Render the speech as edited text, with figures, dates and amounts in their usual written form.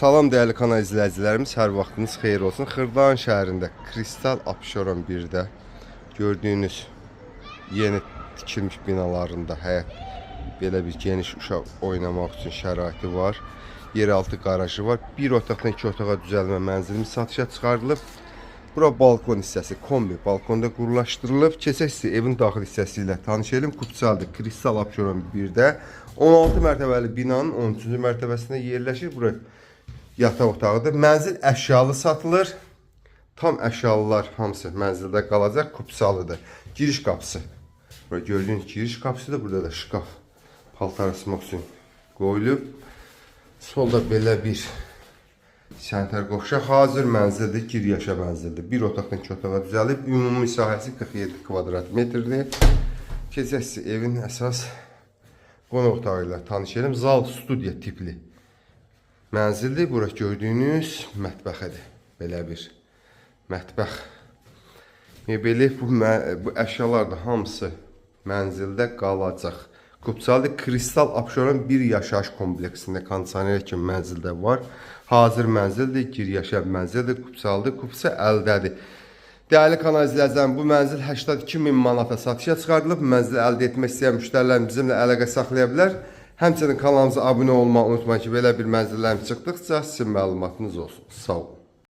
Salam dəyərli kanal izləyicilərimiz, hər vaxtınız xeyir olsun. Xırdalan şəhərində Kristal Abşeron 1-də gördüyünüz yeni tikilmiş binalarında həyət belə bir geniş uşaq oynamaq üçün şəraiti var. Yeraltı qarajı var. Bir otaqdan 2 otağa düzəlmə mənzilimiz satışa çıxarılıb. Bura balkon hissəsi, kombi balkonda qurulaşdırılıb. Keçək sizi evin daxil hissəsi ilə tanış edim. Kupsaldır Kristal Abşeron 1-də 16 mərtəbəli binanın 13-cü mərtəbəsində yerləşir. Bura yataq otağıdır. Mənzil əşyalı satılır. Tam əşyalılar hamısı mənzildə qalacaq. Kupsalıdır. Giriş qapısı. Burada gördüyünüz giriş qapısıdır. Burada da şkaf paltar asmaq üçün qoyulub. Solda belə bir sanitar qovşaq hazır mənzildir. Gir yaşa mənzildir. Bir otaqdan 2 otağa düzəlib. Ümumi sahəsi 47 kvadrat metrdir. Keçək sizi evin əsas qonaq otağı ilə tanış edim. Zal studiya tipli mənzildir. Bura gördüyünüz mətbəxidir. Belə bir mətbəx. Mebeli bu əşyalar da hamısı mənzildə qalacaq. Kupsalı Kristal Abşeron 1 yaşayış kompleksində kondisioner kimi mənzildə var. Hazır mənzildir, gir yaşa mənzildir. Kupsalıdır, Kupsa əldədir. Dəyərli kanal izləyicilərim, bu mənzil 82.000 manata satışa çıxarılıb. Mənzili əldə etmək istəyən müştərilər bizimlə əlaqə saxlaya bilər. Həmçinin kanalımıza abunə olmağı unutmayın ki, belə bir mənzillərimiz çıxdıqca sizin məlumatınız olsun. Sağ olun.